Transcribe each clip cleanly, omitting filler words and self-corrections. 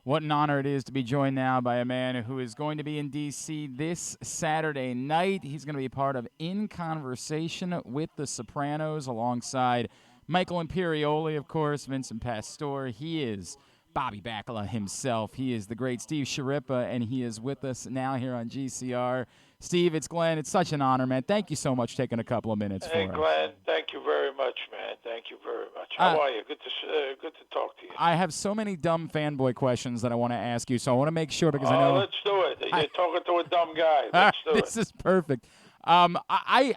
What an honor it is to be joined now by a man who is going to be in D.C. this Saturday night. He's going to be part of In Conversation with The Sopranos alongside Michael Imperioli, of course, Vincent Pastore. He is Bobby Bacala himself. He is the great Steve Schirripa, and he is with us now here on GCR. Steve, it's Glenn. It's such an honor, man. Thank you so much for taking a couple of minutes Hey, for us. Glenn. Thank you very much, man. Thank you very much. Uh, How are you? Good to talk to you. I have so many dumb fanboy questions that I want to ask you, so I want to make sure because I know. Let's do it. You're talking to a dumb guy. Let's do This it. is perfect.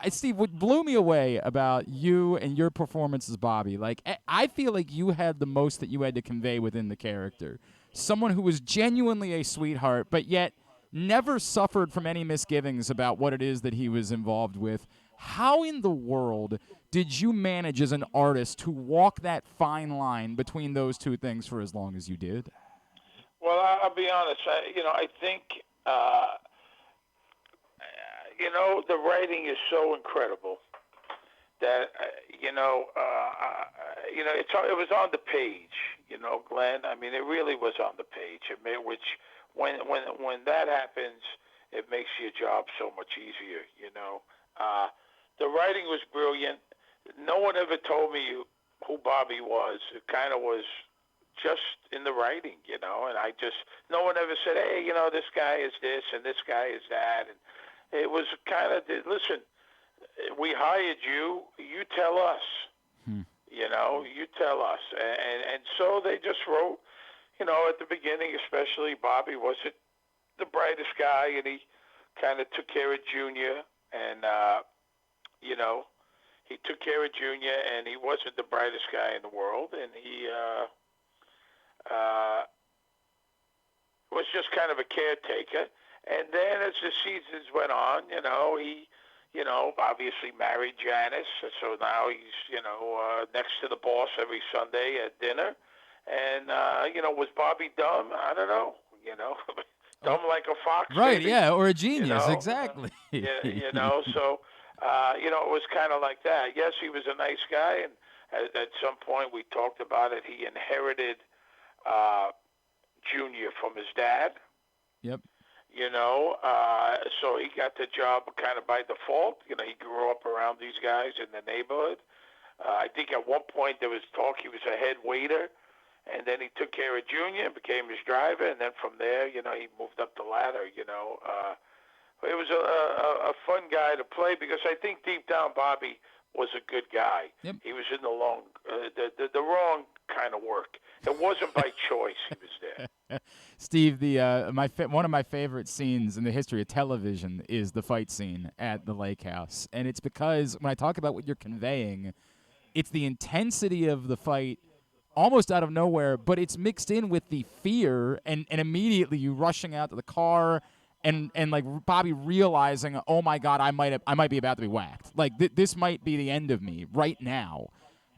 Steve, what blew me away about you and your performance as Bobby, like, I feel like you had the most that you had to convey within the character. Someone who was genuinely a sweetheart, but yet never suffered from any misgivings about what it is that he was involved with. How in the world did you manage as an artist to walk that fine line between those two things for as long as you did? Well, I'll be honest. I think, the writing is so incredible that, it was on the page, Glenn. I mean, it really was on the page. Which, when that happens, it makes your job so much easier, The writing was brilliant. No one ever told me who Bobby was. It kind of was just in the writing, and no one ever said, hey, this guy is this and this guy is that. And it was kind of, listen, we hired you, you tell us, you tell us. And so they just wrote, at the beginning especially, Bobby wasn't the brightest guy, and he kind of took care of Junior, and, he took care of Junior, and he wasn't the brightest guy in the world, and he was just kind of a caretaker. And then as the seasons went on, he, obviously married Janice, so now he's, next to the boss every Sunday at dinner. And, was Bobby dumb? I don't know, dumb like a fox. Right, maybe, yeah, or a genius, exactly. So, it was kind of like that. Yes, he was a nice guy, and at some point we talked about it. He inherited Junior from his dad. Yep. So he got the job kind of by default. He grew up around these guys in the neighborhood. I think at one point there was talk he was a head waiter, and then he took care of Junior and became his driver, and then from there, he moved up the ladder. It was a fun guy to play because I think deep down Bobby was a good guy. Yep. He was in the wrong kind of work. It wasn't by choice he was there. Steve, one of my favorite scenes in the history of television is the fight scene at the lake house. And it's because when I talk about what you're conveying, it's the intensity of the fight almost out of nowhere, but it's mixed in with the fear and immediately you rushing out to the car and like Bobby realizing, oh my God, I might be about to be whacked. Like this might be the end of me right now.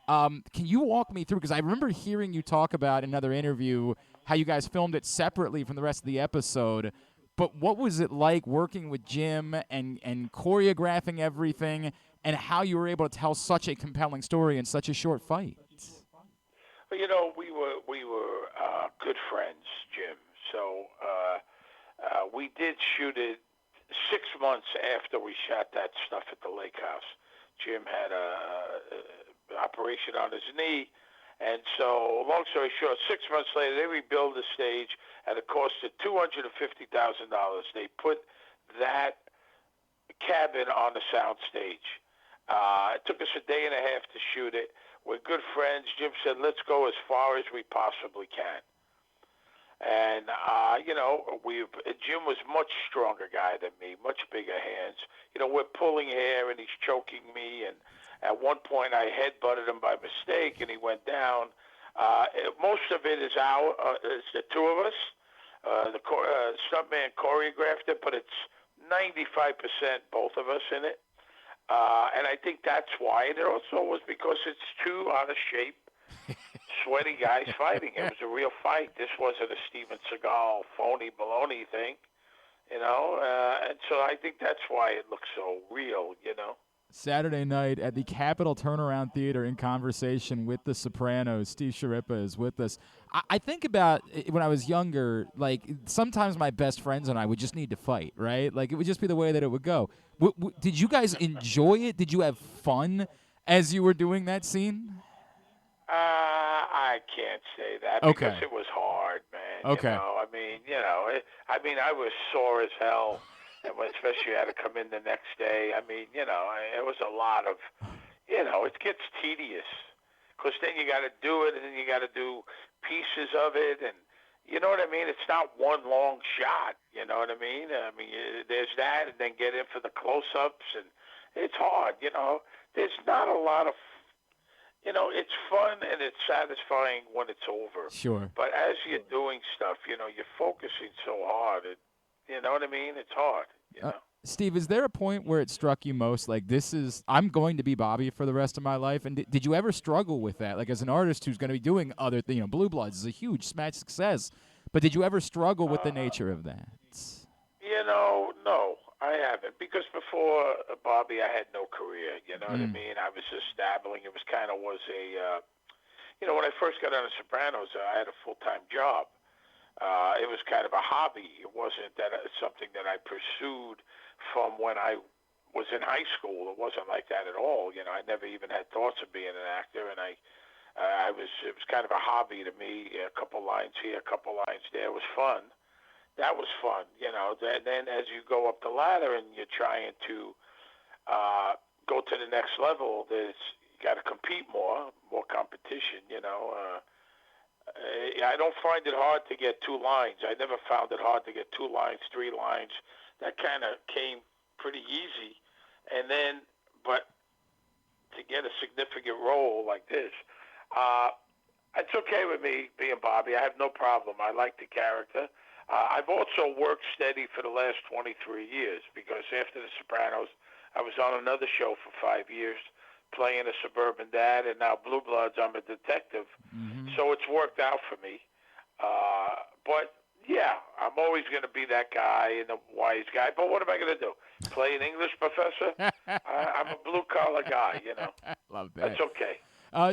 Can you walk me through? Because I remember hearing you talk about in another interview how you guys filmed it separately from the rest of the episode. But what was it like working with Jim and choreographing everything, and how you were able to tell such a compelling story in such a short fight? Well, we were good friends, Jim. So we did shoot it 6 months after we shot that stuff at the lake house. Jim had a operation on his knee, and so long story short, 6 months later they rebuilt the stage at a cost of $250,000. They put that cabin on the sound stage. It took us a day and a half to shoot it. We're good friends. Jim said, let's go as far as we possibly can. And, Jim was a much stronger guy than me, much bigger hands. We're pulling hair, and he's choking me. And at one point, I headbutted him by mistake, and he went down. Most of it is the two of us. The stuntman choreographed it, but it's 95% both of us in it. And I think that's why. And it also was because it's two out of shape, sweaty guys fighting. It was a real fight. This wasn't a Steven Seagal phony baloney thing, and so I think that's why it looks so real, Saturday night at the Capitol Turnaround Theater in Conversation with The Sopranos. Steve Schirripa is with us. I think about when I was younger, like sometimes my best friends and I would just need to fight, right? Like it would just be the way that it would go. Did you guys enjoy it? Did you have fun as you were doing that scene? I can't say that because Okay. it was hard, man. Okay. I mean, I was sore as hell, and especially I had to come in the next day. I mean, it was a lot of, it gets tedious because then you got to do it, and then you got to do pieces of it, and you know what I mean. It's not one long shot. You know what I mean? There's that, and then get in for the close-ups, and it's hard. There's not a lot of it's fun and it's satisfying when it's over. Sure. But as you're doing stuff, you're focusing so hard. You know what I mean? It's hard. Uh, Steve, is there a point where it struck you most like I'm going to be Bobby for the rest of my life? And did you ever struggle with that? Like as an artist who's going to be doing other things, Blue Bloods is a huge smash success, but did you ever struggle with the nature of that? No, I haven't. Because before Bobby, I had no career. You know what I mean? I was just dabbling. It was when I first got on The Sopranos, I had a full-time job. It was kind of a hobby. It wasn't something that I pursued from when I was in high school. It wasn't like that at all. I never even had thoughts of being an actor, and it was kind of a hobby to me. A couple lines here, a couple lines there. It was fun. That was fun. Then as you go up the ladder and you're trying to go to the next level, you got to compete more competition. I don't find it hard to get two lines. I never found it hard to get two lines, three lines. That kind of came pretty easy. And then, but to get a significant role like this, it's okay with me being Bobby. I have no problem. I like the character. I've also worked steady for the last 23 years because after The Sopranos, I was on another show for 5 years playing a suburban dad, and now Blue Bloods, I'm a detective. Mm-hmm. So it's worked out for me. But, yeah, I'm always going to be that guy and the wise guy. But what am I going to do? Play an English professor? I'm a blue-collar guy, Love that. That's okay.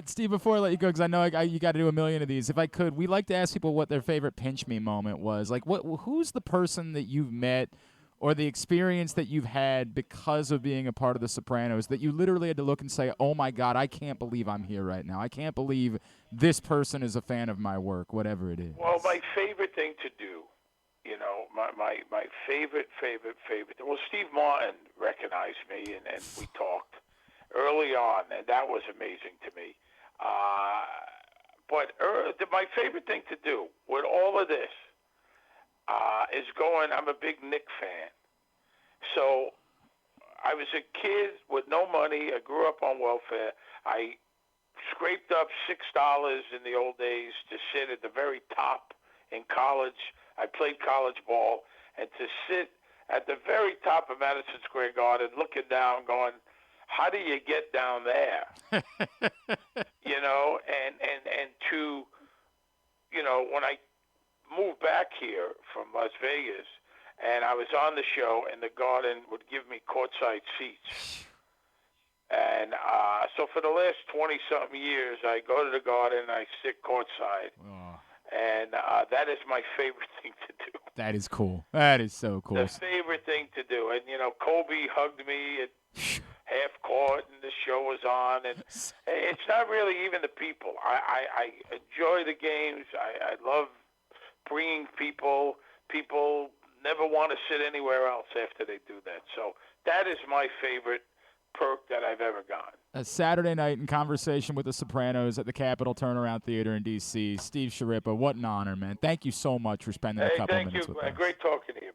Steve, before I let you go, because I know you got to do a million of these. If I could, we like to ask people what their favorite pinch me moment was. Like, who's the person that you've met or the experience that you've had because of being a part of The Sopranos that you literally had to look and say, oh, my God, I can't believe I'm here right now. I can't believe this person is a fan of my work, whatever it is. Well, my favorite thing to do, my favorite, well, Steve Martin recognized me, and we talked early on, and that was amazing to me. But my favorite thing to do with all of this is I'm a big Nick fan. So I was a kid with no money. I grew up on welfare. I scraped up $6 in the old days to sit at the very top in college. I played college ball, and to sit at the very top of Madison Square Garden looking down going, how do you get down there? And to, when I moved back here from Las Vegas and I was on the show and the Garden would give me courtside seats. And so for the last 20-something years, I go to the Garden and I sit courtside. Oh. And that is my favorite thing to do. That is cool. That is so cool. The favorite thing to do. And, Kobe hugged me at half court and the show was on. And it's not really even the people. I enjoy the games. I love bringing people. People never want to sit anywhere else after they do that. So that is my favorite perk that I've ever gotten. A Saturday night in Conversation with The Sopranos at the Capitol Turnaround Theater in D.C. Steve Schirripa, what an honor, man. Thank you so much for spending a couple minutes with us. Thank you. Great talking to you.